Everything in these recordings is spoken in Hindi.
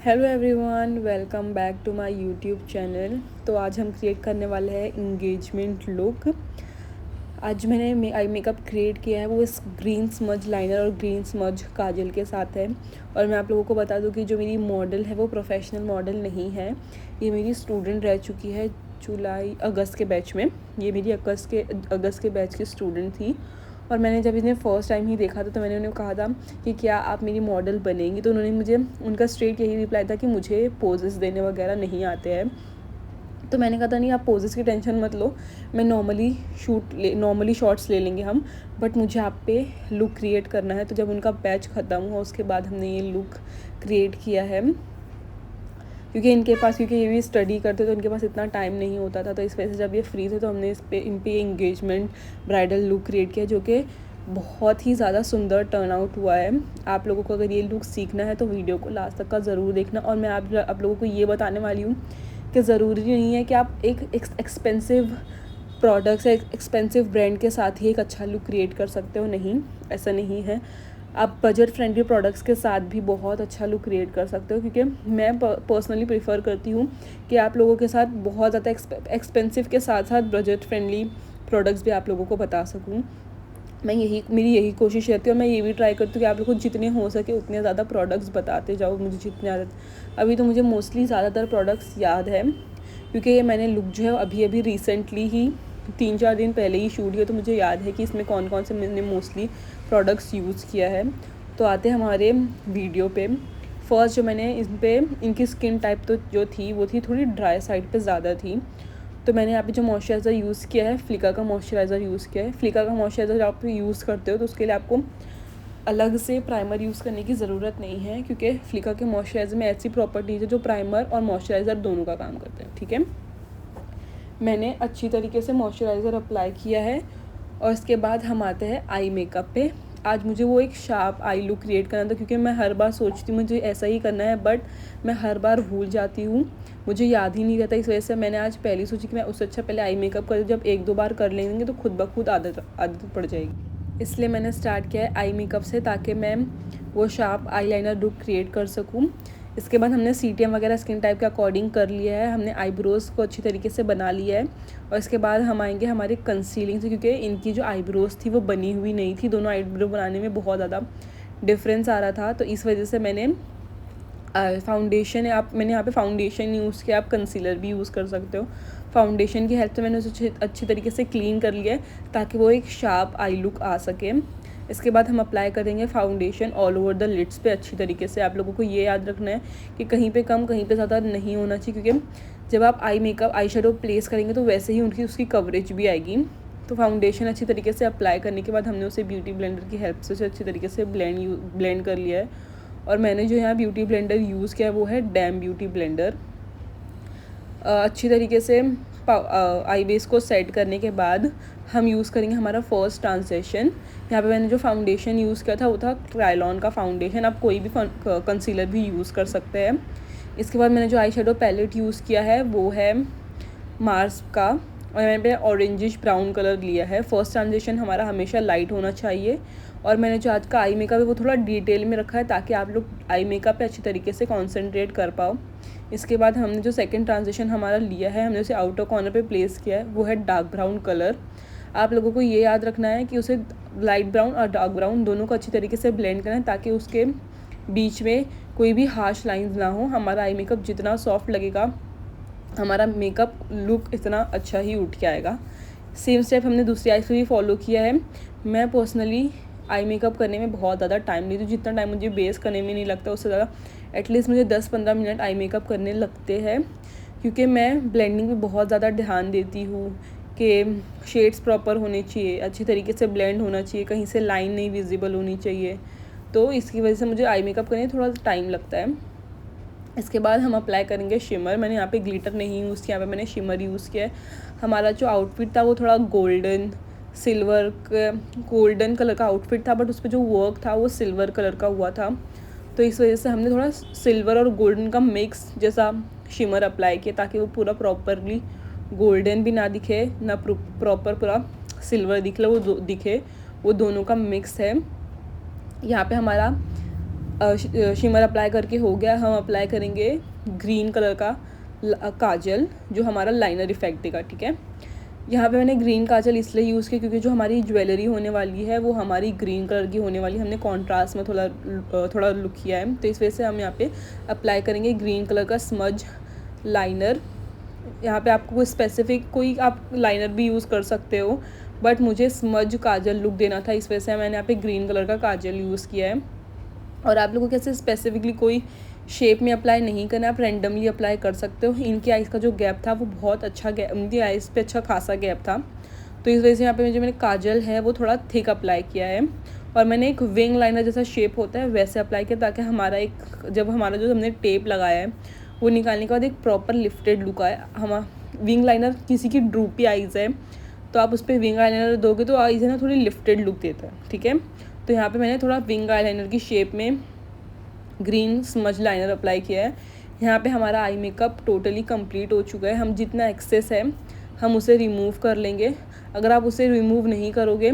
Hello everyone, welcome back to my YouTube channel. तो आज हम क्रिएट करने वाले हैं इंगेजमेंट लुक। आज मैंने आई मेकअप क्रिएट किया है, वो इस ग्रीन स्मज लाइनर और ग्रीन स्मज काजल के साथ है। और मैं आप लोगों को बता दूं कि जो मेरी मॉडल है वो प्रोफेशनल मॉडल नहीं है, ये मेरी स्टूडेंट रह चुकी है अगस्त के बैच में। ये मेरी अगस्त के बैच की स्टूडेंट थी। और मैंने जब इन्हें फ़र्स्ट टाइम ही देखा था तो मैंने उन्हें कहा था कि क्या आप मेरी मॉडल बनेंगी। तो उन्होंने मुझे, उनका स्ट्रेट यही रिप्लाई था कि मुझे पोजेस देने वगैरह नहीं आते हैं। तो मैंने कहा था नहीं, आप पोजेस की टेंशन मत लो, मैं नॉर्मली शॉट्स ले लेंगे हम, बट मुझे आप पे लुक क्रिएट करना है। तो जब उनका बैच ख़त्म हुआ उसके बाद हमने ये लुक क्रिएट किया है, क्योंकि ये भी स्टडी करते तो उनके पास इतना टाइम नहीं होता था। तो इस वजह से जब ये फ्री थे तो हमने इन पे एंगेजमेंट ब्राइडल लुक क्रिएट किया, जो कि बहुत ही ज़्यादा सुंदर टर्न आउट हुआ है। आप लोगों को अगर ये लुक सीखना है तो वीडियो को लास्ट तक का ज़रूर देखना। और मैं आप लोगों को ये बताने वाली हूँ कि ज़रूरी नहीं है कि आप एक एक्सपेंसिव प्रोडक्ट्स या एक्सपेंसिव ब्रांड के साथ ही एक अच्छा लुक क्रिएट कर सकते हो। नहीं, ऐसा नहीं है। आप बजट फ्रेंडली प्रोडक्ट्स के साथ भी बहुत अच्छा लुक क्रिएट कर सकते हो, क्योंकि मैं पर्सनली प्रीफर करती हूँ कि आप लोगों के साथ बहुत ज़्यादा एक्सपेंसिव के साथ साथ बजट फ्रेंडली प्रोडक्ट्स भी आप लोगों को बता सकूँ। मेरी यही कोशिश रहती है, और मैं ये भी ट्राई करती हूँ कि आप लोग को जितने हो सके उतने ज़्यादा प्रोडक्ट्स बताते जाओ मुझे जितने ज़्यादा। अभी तो मुझे मोस्टली ज़्यादातर प्रोडक्ट्स याद है, क्योंकि ये मैंने लुक जो है अभी रिसेंटली ही 3-4 दिन पहले ही शूट किया, तो मुझे याद है कि इसमें कौन कौन से मैंने मोस्टली प्रोडक्ट्स यूज़ किया है। तो आते हैं हमारे वीडियो पे। फर्स्ट जो मैंने इनकी स्किन टाइप तो जो थी वो थी थोड़ी ड्राई साइड पे ज़्यादा थी। तो मैंने यहाँ पे जो मॉइस्चराइज़र यूज़ किया है, फ्लिका का मॉइस्चराइज़र यूज़ किया है। फ्लिका का मॉइस्चराइज़र आप यूज़ करते हो तो उसके लिए आपको अलग से प्राइमर यूज़ करने की ज़रूरत नहीं है, क्योंकि फ्लिका के मॉइस्चराइज़र में ऐसी प्रॉपर्टीज़ है जो प्राइमर और मॉइस्चराइज़र दोनों का काम करते हैं। ठीक है, मैंने अच्छी तरीके से मॉइस्चराइज़र अप्लाई किया है। और इसके बाद हम आते हैं आई मेकअप पे। आज मुझे वो एक शार्प आई लुक क्रिएट करना था, क्योंकि मैं हर बार सोचती हूँ मुझे ऐसा ही करना है, बट मैं हर बार भूल जाती हूँ, मुझे याद ही नहीं रहता। इस वजह से मैंने आज पहले सोची कि मैं उससे अच्छा पहले आई मेकअप कर, जब 1-2 बार कर लेंगे तो खुद ब खुद आदत पड़ जाएगी। इसलिए मैंने स्टार्ट किया है आई मेकअप से, ताकि मैं वो sharp eye liner look create कर सकूँ। इसके बाद हमने CTM वगैरह स्किन टाइप के अकॉर्डिंग कर लिया है, हमने आईब्रोज़ को अच्छी तरीके से बना लिया है। और इसके बाद हम आएंगे हमारे कंसीलिंग से, क्योंकि इनकी जो आईब्रोज़ थी वो बनी हुई नहीं थी, दोनों आईब्रो बनाने में बहुत ज़्यादा डिफरेंस आ रहा था। तो इस वजह से मैंने मैंने यहाँ पे फाउंडेशन यूज़ किया, आप कंसीलर भी यूज़ कर सकते हो। फाउंडेशन की हेल्प से मैंने उसे अच्छी तरीके से क्लीन कर लिया है, ताकि वो एक शार्प आई लुक आ सके। इसके बाद हम अप्लाई करेंगे foundation all over the lids पे अच्छी तरीके से। आप लोगों को ये याद रखना है कि कहीं पे कम कहीं पे ज़्यादा नहीं होना चाहिए, क्योंकि जब आप आई शेडो प्लेस करेंगे तो वैसे ही उसकी कवरेज भी आएगी। तो फाउंडेशन अच्छी तरीके से अप्लाई करने के बाद हमने उसे ब्यूटी ब्लेंडर की हेल्प से अच्छी तरीके से ब्लेंड कर लिया है। और मैंने जो यहाँ ब्यूटी ब्लेंडर यूज़ किया है वो है डैम ब्यूटी ब्लेंडर। अच्छी तरीके से आई बेस को सेट करने के बाद हम यूज़ करेंगे हमारा फर्स्ट ट्रांजेक्शन। यहाँ पे मैंने जो फाउंडेशन यूज़ किया था वो था क्रायोलॉन का फाउंडेशन, आप कोई भी कंसीलर भी यूज़ कर सकते हैं। इसके बाद मैंने जो आई शेडो पैलेट यूज़ किया है वो है मार्स का, और मैंने पे ऑरेंजिश ब्राउन कलर लिया है। फर्स्ट ट्रांजेक्शन हमारा हमेशा लाइट होना चाहिए। और मैंने जो आज का आई मेकअप है वो थोड़ा डिटेल में रखा है, ताकि आप लोग आई मेकअप पे अच्छी तरीके से कॉन्सेंट्रेट कर पाओ। इसके बाद हमने जो सेकंड ट्रांजिशन हमारा लिया है, हमने उसे आउटर कॉर्नर पे प्लेस किया है, वो है डार्क ब्राउन कलर। आप लोगों को ये याद रखना है कि उसे लाइट ब्राउन और डार्क ब्राउन दोनों को अच्छी तरीके से ब्लेंड करना है, ताकि उसके बीच में कोई भी हार्श लाइंस ना हो। हमारा आई मेकअप जितना सॉफ्ट लगेगा, हमारा मेकअप लुक इतना अच्छा ही उठ के आएगा। सेम स्टेप हमने दूसरी आई से भी फॉलो किया है। मैं पर्सनली आई मेकअप करने में बहुत ज़्यादा टाइम लेती हूँ, जितना टाइम मुझे बेस करने में नहीं लगता उससे ज़्यादा एटलीस्ट मुझे 10-15 मिनट आई मेकअप करने लगते हैं, क्योंकि मैं ब्लेंडिंग पे बहुत ज़्यादा ध्यान देती हूँ कि शेड्स प्रॉपर होने चाहिए, अच्छी तरीके से ब्लेंड होना चाहिए, कहीं से लाइन नहीं विजिबल होनी चाहिए। तो इसकी वजह से मुझे आई मेकअप करने में थोड़ा टाइम लगता है। इसके बाद हम अप्लाई करेंगे शिमर। मैंने यहाँ पे ग्लिटर नहीं यूज़ किया, यहाँ पे मैंने शिमर यूज़ किया है। हमारा जो आउटफिट था वो थोड़ा गोल्डन कलर का आउटफिट था, बट उस पर जो वर्क था वो सिल्वर कलर का हुआ था। तो इस वजह से हमने थोड़ा सिल्वर और गोल्डन का मिक्स जैसा शिमर अप्लाई किया, ताकि वो पूरा प्रॉपरली गोल्डन भी ना दिखे ना प्रॉपर पूरा सिल्वर दिखे, वो दोनों का मिक्स है। यहाँ पे हमारा शिमर अप्लाई करके हो गया। हम अप्लाई करेंगे ग्रीन कलर का काजल जो हमारा लाइनर इफेक्ट देगा, ठीक है। यहाँ पे मैंने ग्रीन काजल इसलिए यूज़ किया क्योंकि जो हमारी ज्वेलरी होने वाली है वो हमारी ग्रीन कलर की होने वाली है। हमने कॉन्ट्रास्ट में थोड़ा लुक किया है, तो इस वजह से हम यहाँ पे अप्लाई करेंगे ग्रीन कलर का स्मज लाइनर। यहाँ पे आपको कोई स्पेसिफिक कोई आप लाइनर भी यूज़ कर सकते हो, बट मुझे स्मज काजल लुक देना था, इस वजह से मैंने यहाँ पे ग्रीन कलर का काजल यूज़ किया है। और आप लोगों को कैसे स्पेसिफिकली कोई शेप में अप्लाई नहीं करना, आप रैंडमली अप्लाई कर सकते हो। इनकी आइज़ का जो गैप था वो बहुत अच्छा गैप, उनकी आइज़ पे अच्छा खासा गैप था, तो इस वजह से यहाँ पे जो मैंने काजल है वो थोड़ा थिक अप्लाई किया है। और मैंने एक विंग लाइनर जैसा शेप होता है वैसे अप्लाई किया, ताकि हमारा जब हमारा जो हमने टेप लगाया है वो निकालने के बाद एक प्रॉपर लिफ्टेड लुक आए। हम विंग लाइनर किसी की ड्रूपी आइज़ है तो आप उस पर विंग आईलाइनर दोगे तो आइज़ है ना थोड़ी लिफ्टेड लुक देता है, ठीक है। तो यहाँ पे मैंने थोड़ा विंग आईलाइनर की शेप में ग्रीन स्मज लाइनर अप्लाई किया है। यहाँ पे हमारा आई मेकअप टोटली कंप्लीट हो चुका है। हम जितना एक्सेस है हम उसे रिमूव कर लेंगे। अगर आप उसे रिमूव नहीं करोगे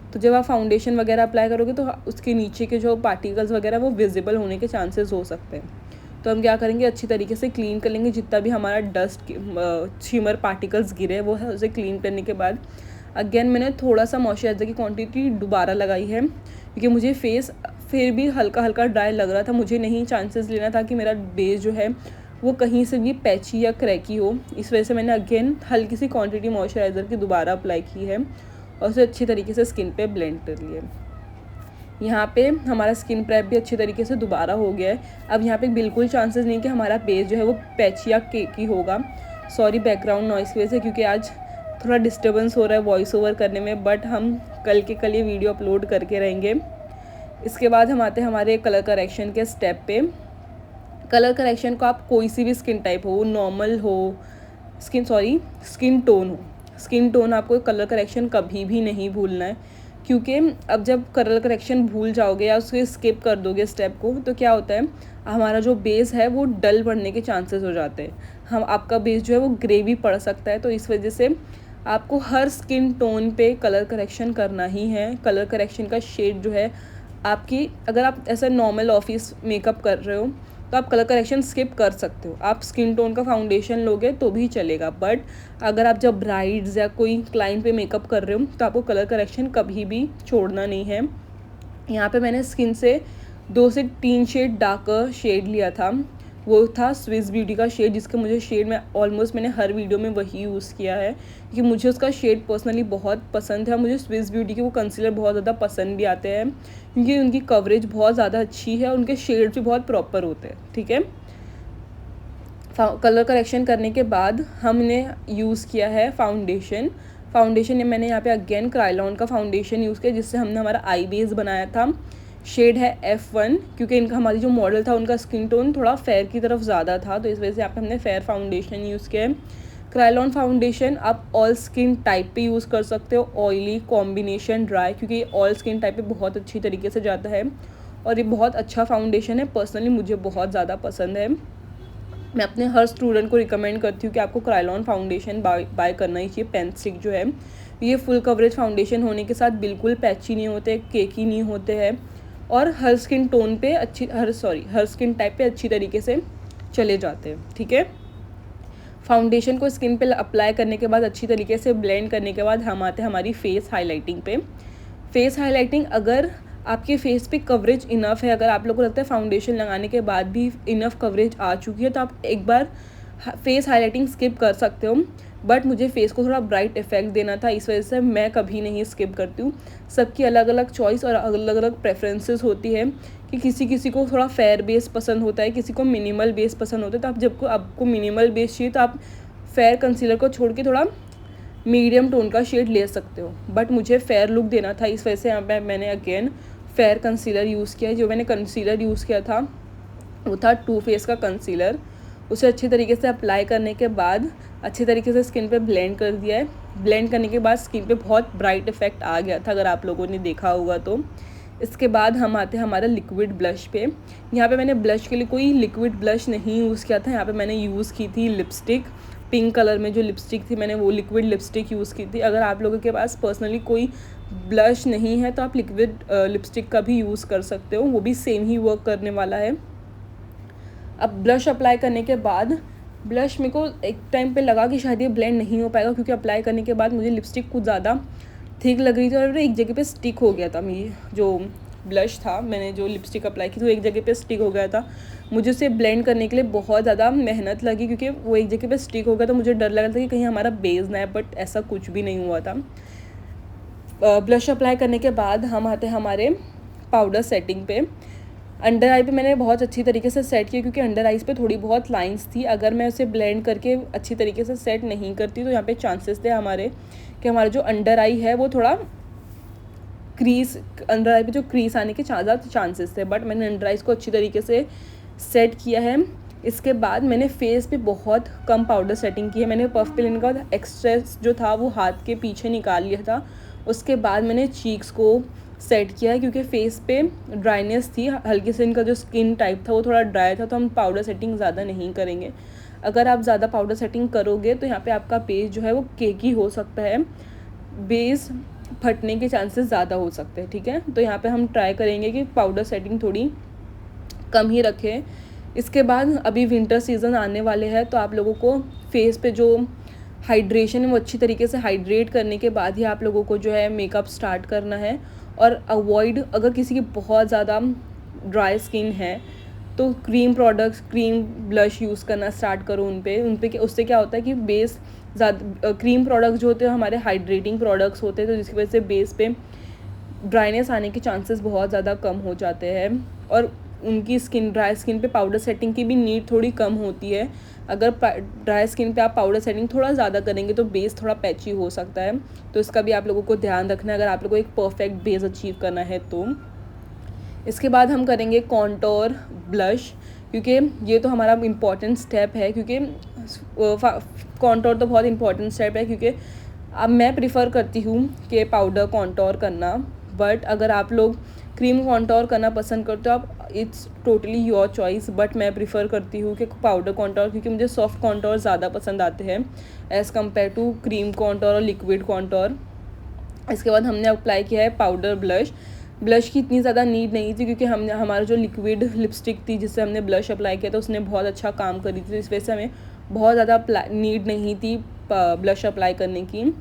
तो जब आप फाउंडेशन वगैरह अप्लाई करोगे तो उसके नीचे के जो पार्टिकल्स वगैरह वो विजिबल होने के चांसेस हो सकते हैं। तो हम क्या करेंगे, अच्छी तरीके से क्लीन कर लेंगे। जितना भी हमारा डस्ट शिमर पार्टिकल्स गिरे वो है, उसे क्लीन करने के बाद अगेन मैंने थोड़ा सा मॉइस्चराइज़र की क्वांटिटी दोबारा लगाई है, क्योंकि मुझे फेस फिर भी हल्का हल्का ड्राई लग रहा था। मुझे नहीं चांसेस लेना था कि मेरा बेस जो है वो कहीं से भी पैची या क्रैकी हो, इस वजह से मैंने अगेन हल्की सी क्वांटिटी मॉइस्चराइज़र की दोबारा अप्लाई की है और उसे अच्छी तरीके से स्किन पे ब्लेंड कर लिए। यहाँ पे हमारा स्किन प्रेप भी अच्छी तरीके से दोबारा हो गया है। अब यहाँ पे बिल्कुल चांसेस नहीं कि हमारा बेस जो है वो पैची या केकी होगा। सॉरी बैकग्राउंड नॉइस की वजह से, क्योंकि आज थोड़ा डिस्टर्बेंस हो रहा है वॉइस ओवर करने में, बट हम कल के कल ये वीडियो अपलोड करके रहेंगे। इसके बाद हम आते हैं हमारे कलर करेक्शन के स्टेप पे। कलर करेक्शन को आप कोई सी भी स्किन टाइप हो, नॉर्मल हो, स्किन टोन आपको कलर करेक्शन कभी भी नहीं भूलना है, क्योंकि अब जब कलर करेक्शन भूल जाओगे या उसको स्किप कर दोगे स्टेप को, तो क्या होता है हमारा जो बेस है वो डल पड़ने के चांसेस हो जाते हैं। आपका बेस जो है वो ग्रे भी पड़ सकता है। तो इस वजह से आपको हर स्किन टोन पे कलर करेक्शन करना ही है। कलर करेक्शन का शेड जो है आपकी, अगर आप ऐसा नॉर्मल ऑफिस मेकअप कर रहे हो तो आप कलर करेक्शन स्किप कर सकते हो, आप स्किन टोन का फाउंडेशन लोगे तो भी चलेगा। बट अगर आप जब ब्राइड्स या कोई क्लाइंट पे मेकअप कर रहे हो तो आपको कलर करेक्शन कभी भी छोड़ना नहीं है। यहाँ पे मैंने स्किन से 2 से 3 शेड डार्कर शेड लिया था, वो था स्विस ब्यूटी का शेड, जिसके मुझे शेड में ऑलमोस्ट मैंने हर वीडियो में वही यूज़ किया है, क्योंकि मुझे उसका शेड पर्सनली बहुत पसंद है। मुझे स्विस ब्यूटी के वो कंसीलर बहुत ज़्यादा पसंद भी आते हैं, क्योंकि उनकी कवरेज बहुत ज़्यादा अच्छी है, उनके शेड भी बहुत प्रॉपर होते हैं, ठीक है। कलर करेक्शन करने के बाद हमने यूज़ किया है फाउंडेशन मैंने यहाँ पे अगेन क्रायोलॉन का फाउंडेशन यूज़ किया, जिससे हमने हमारा आई बेस बनाया था। शेड है F1, क्योंकि इनका हमारी जो मॉडल था उनका स्किन टोन थोड़ा फेयर की तरफ ज़्यादा था, तो इस वजह से यहाँ पे हमने फेयर फाउंडेशन यूज़ किया है। क्रायोलॉन फाउंडेशन आप ऑल स्किन टाइप पे यूज़ कर सकते हो, ऑयली, कॉम्बिनेशन, ड्राई, क्योंकि ये ऑल स्किन टाइप पे बहुत अच्छी तरीके से जाता है और ये बहुत अच्छा फाउंडेशन है। पर्सनली मुझे बहुत ज़्यादा पसंद है। मैं अपने हर स्टूडेंट को रिकमेंड करती हूँ कि आपको क्रायोलॉन फाउंडेशन बाय करना ही चाहिए। पेन स्टिक जो है ये फुल कवरेज फाउंडेशन होने के साथ बिल्कुल पैची नहीं होते, केकी नहीं होते हैं और हर स्किन टोन पे हर स्किन टाइप पे अच्छी तरीके से चले जाते हैं, ठीक है। फाउंडेशन को स्किन पे अप्लाई करने के बाद अच्छी तरीके से ब्लेंड करने के बाद हम आते हैं हमारी फेस हाईलाइटिंग पे। फेस हाईलाइटिंग, अगर आपके फेस पे कवरेज इनफ है, अगर आप लोगों को लगता है फाउंडेशन लगाने के बाद भी इनफ कवरेज आ चुकी है, तो आप एक बार फेस हाईलाइटिंग स्किप कर सकते हो। बट मुझे फेस को थोड़ा ब्राइट इफेक्ट देना था, इस वजह से मैं कभी नहीं स्किप करती हूँ। सबकी अलग अलग चॉइस और अलग अलग प्रेफरेंसेस होती है कि किसी को थोड़ा फेयर बेस पसंद होता है, किसी को मिनिमल बेस पसंद होता है। तो आप जब आपको मिनिमल बेस चाहिए तो आप फेयर कंसीलर को छोड़ के थोड़ा मीडियम टोन का शेड ले सकते हो। बट मुझे फेयर लुक देना था, इस वजह से यहाँ पे मैंने अगेन फेयर कंसीलर यूज़ किया है। जो मैंने कंसीलर यूज़ किया था वो था टू फेस का कंसीलर। उसे अच्छी तरीके से अप्लाई करने के बाद अच्छी तरीके से स्किन पे ब्लेंड कर दिया है। ब्लेंड करने के बाद स्किन पे बहुत ब्राइट इफेक्ट आ गया था, अगर आप लोगों ने देखा होगा तो। इसके बाद हम आते हैं हमारा लिक्विड ब्लश पे। यहाँ पे मैंने ब्लश के लिए कोई लिक्विड ब्लश नहीं यूज़ किया था, यहाँ पे मैंने यूज़ की थी लिपस्टिक। पिंक कलर में जो लिपस्टिक थी मैंने वो लिक्विड लिपस्टिक यूज़ की थी। अगर आप लोगों के पास पर्सनली कोई ब्लश नहीं है तो आप लिक्विड लिपस्टिक का भी यूज़ कर सकते हो, वो भी सेम ही वर्क करने वाला है। अब ब्लश अप्लाई करने के बाद ब्लश मेरे को एक टाइम पे लगा कि शायद ये ब्लेंड नहीं हो पाएगा, क्योंकि अप्लाई करने के बाद मुझे लिपस्टिक कुछ ज़्यादा थिक लग रही थी और एक जगह पे स्टिक हो गया था। मेरी जो ब्लश था, मैंने जो लिपस्टिक अप्लाई की तो एक जगह पे स्टिक हो गया था। मुझे उसे ब्लेंड करने के लिए बहुत ज़्यादा मेहनत लगी, क्योंकि वो एक जगह पे स्टिक हो गया तो मुझे डर लग रहा था कि कहीं हमारा बेस ना है, बट ऐसा कुछ भी नहीं हुआ था। ब्लश अप्लाई करने के बाद हम आते हैं हमारे पाउडर सेटिंग पे। अंडर आई पे मैंने बहुत अच्छी तरीके से सेट किया, क्योंकि अंडर आइज़ पे थोड़ी बहुत लाइंस थी। अगर मैं उसे ब्लेंड करके अच्छी तरीके से सेट नहीं करती तो यहाँ पे चांसेस थे हमारे कि हमारा जो अंडर आई है वो थोड़ा क्रीज, अंडर आई पे जो क्रीज आने के ज़्यादा चांसेस थे। बट मैंने अंडर आइज़ को अच्छी तरीके से सेट किया है। इसके बाद मैंने फेस पे बहुत कम पाउडर सेटिंग की है। मैंने पफ पे लेने का एक्सेस जो था वो हाथ के पीछे निकाल लिया था। उसके बाद मैंने चीक्स को सेट किया है, क्योंकि फेस पे ड्राइनेस थी हल्की से, इनका जो स्किन टाइप था वो थोड़ा ड्राई था, तो हम पाउडर सेटिंग ज़्यादा नहीं करेंगे। अगर आप ज़्यादा पाउडर सेटिंग करोगे तो यहाँ पे आपका बेस जो है वो केकी हो सकता है, बेस फटने के चांसेस ज़्यादा हो सकते हैं, ठीक है। तो यहाँ पे हम ट्राई करेंगे कि पाउडर सेटिंग थोड़ी कम ही रखें। इसके बाद अभी विंटर सीज़न आने वाले हैं, तो आप लोगों को फेस पे जो हाइड्रेशन है वो अच्छी तरीके से हाइड्रेट करने के बाद ही आप लोगों को जो है मेकअप स्टार्ट करना है। और अवॉइड, अगर किसी की बहुत ज़्यादा ड्राई स्किन है तो cream products, cream blush use करना स्टार्ट करो उन पे। उससे क्या होता है कि बेस ज़्यादा, क्रीम प्रोडक्ट्स जो होते हैं हमारे हाइड्रेटिंग प्रोडक्ट्स होते हैं, तो जिसकी वजह से बेस पे ड्राइनेस आने के चांसेस बहुत ज़्यादा कम हो जाते हैं। और उनकी स्किन, ड्राई स्किन पे पाउडर सेटिंग की भी नीड थोड़ी कम होती है। अगर ड्राई स्किन पे आप पाउडर सेटिंग थोड़ा ज़्यादा करेंगे तो बेस थोड़ा पैची हो सकता है, तो इसका भी आप लोगों को ध्यान रखना है अगर आप लोगों को एक परफेक्ट बेस अचीव करना है तो। इसके बाद हम करेंगे कॉन्टोर ब्लश, क्योंकि ये तो हमारा इम्पॉर्टेंट स्टेप है, क्योंकि कॉन्टोर तो बहुत इंपॉर्टेंट स्टेप है। क्योंकि अब मैं प्रिफ़र करती हूँ कि पाउडर कॉन्टोर करना, बट अगर आप लोग क्रीम कॉन्टोर करना पसंद करते हो आप, it's totally your choice. But मैं प्रिफ़र करती हूँ कि पाउडर कॉन्टोर, क्योंकि मुझे सॉफ्ट कॉन्टोर ज़्यादा पसंद आते हैं as compare to cream contour और लिक्विड कॉन्टोर। इसके बाद हमने अप्लाई किया है पाउडर ब्लश। ब्लश की इतनी ज़्यादा नीड नहीं थी, क्योंकि हमने हमारा जो लिक्विड लिपस्टिक थी जिससे हमने ब्लश अप्लाई किया था उसने बहुत अच्छा काम करी थी, इस वजह से हमें बहुत ज़्यादा नीड नहीं थी ब्लश अप्लाई करने की।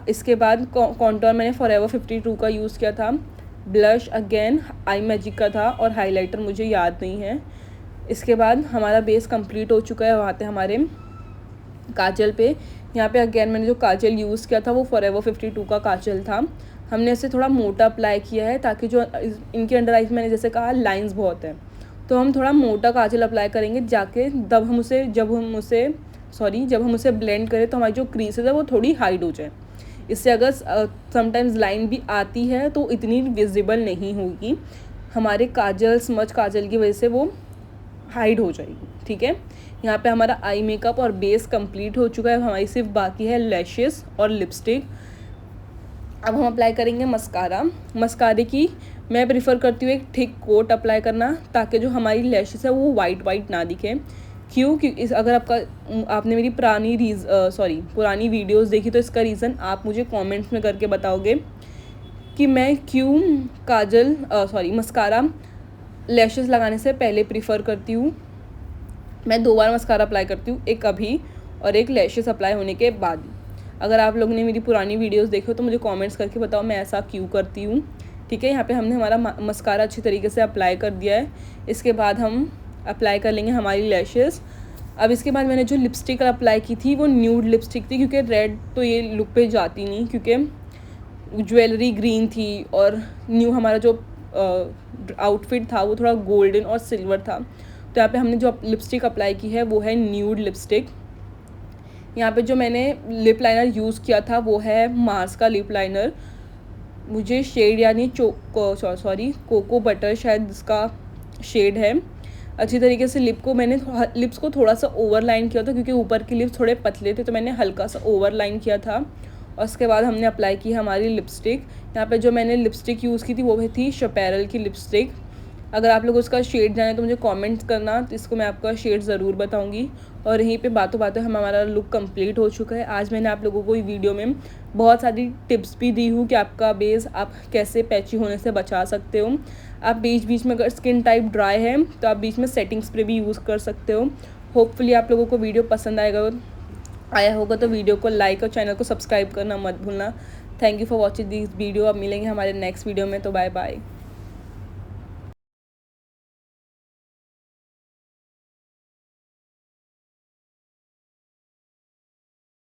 इसके बाद कॉन्टोर मैंने फॉरएवर 52 का यूज़ किया था। ब्लश अगेन आई मैजिक का था, और हाइलाइटर मुझे याद नहीं है। इसके बाद हमारा बेस कंप्लीट हो चुका है। वहाँ पे हमारे काजल पे, यहाँ पे अगेन मैंने जो काजल यूज़ किया था वो फॉरएवर 52 का काजल था। हमने इसे थोड़ा मोटा अप्लाई किया है, ताकि जो इनके अंडर आइज, मैंने जैसे कहा लाइंस बहुत हैं, तो हम थोड़ा मोटा काजल अप्लाई करेंगे जाके जब हम उसे ब्लेंड करें तो हमारी जो क्रीसेस है वो थोड़ी हाइड हो जाए। इससे अगर समटाइम्स लाइन भी आती है तो इतनी विजिबल नहीं होगी, हमारे काजल, स्मच काजल की वजह से वो हाइड हो जाएगी, ठीक है। यहाँ पे हमारा आई मेकअप और बेस कंप्लीट हो चुका है। हमारी सिर्फ बाकी है लैशेस और लिपस्टिक। अब हम अप्लाई करेंगे मस्कारा। मस्कारे की मैं प्रिफ़र करती हूँ एक थिक कोट अप्लाई करना, ताकि जो हमारी लैशेस है वो वाइट ना दिखे। क्यों? क्योंकि अगर आपने मेरी पुरानी वीडियोस देखी तो इसका रीज़न आप मुझे कमेंट्स में करके बताओगे कि मैं क्यों मस्कारा लैशेस लगाने से पहले प्रिफ़र करती हूँ। मैं 2 बार मस्कारा अप्लाई करती हूँ, एक अभी और एक लैशेस अप्लाई होने के बाद। अगर आप लोगों ने मेरी पुरानी वीडियोस देखी हो तो मुझे कमेंट्स करके बताओ मैं ऐसा क्यों करती हूँ, ठीक है। यहाँ पे हमने हमारा मस्कारा अच्छी तरीके से अप्लाई कर दिया है। इसके बाद हम अप्लाई कर लेंगे हमारी लैशेस। अब इसके बाद मैंने जो लिपस्टिक अप्लाई की थी वो न्यूड लिपस्टिक थी, क्योंकि रेड तो ये लुक पे जाती नहीं, क्योंकि ज्वेलरी ग्रीन थी और न्यू हमारा जो आउटफिट था वो थोड़ा गोल्डन और सिल्वर था। तो यहाँ पे हमने जो लिपस्टिक अप्लाई की है वो है न्यूड लिपस्टिक। यहाँ पे जो मैंने लिप लाइनर यूज़ किया था वो है मार्स का लिप लाइनर। मुझे शेड यानी कोको बटर शायद इसका शेड है। अच्छी तरीके से लिप्स को थोड़ा सा ओवरलाइन किया था, क्योंकि ऊपर के लिप्स थोड़े पतले थे तो मैंने हल्का सा ओवरलाइन किया था। और उसके बाद हमने अप्लाई की हमारी लिपस्टिक। यहाँ पे जो मैंने लिपस्टिक यूज़ की थी वो थी शपेरल की लिपस्टिक। अगर आप लोग उसका शेड जाने तो मुझे कमेंट्स करना, तो इसको मैं आपका शेड ज़रूर बताऊंगी। और यहीं पे बातों बातों हमारा लुक कंप्लीट हो चुका है। आज मैंने आप लोगों को वीडियो में बहुत सारी टिप्स भी दी हूँ कि आपका बेस आप कैसे पैची होने से बचा सकते हो। आप बीच बीच में अगर स्किन टाइप ड्राई है तो आप बीच में सेटिंग स्प्रे भी यूज़ कर सकते हो। होपफुली आप लोगों को वीडियो पसंद आया होगा तो वीडियो को लाइक और चैनल को सब्सक्राइब करना मत भूलना। Thank you for watching this video. अब मिलेंगे हमारे नेक्स्ट वीडियो में, तो बाय बाय।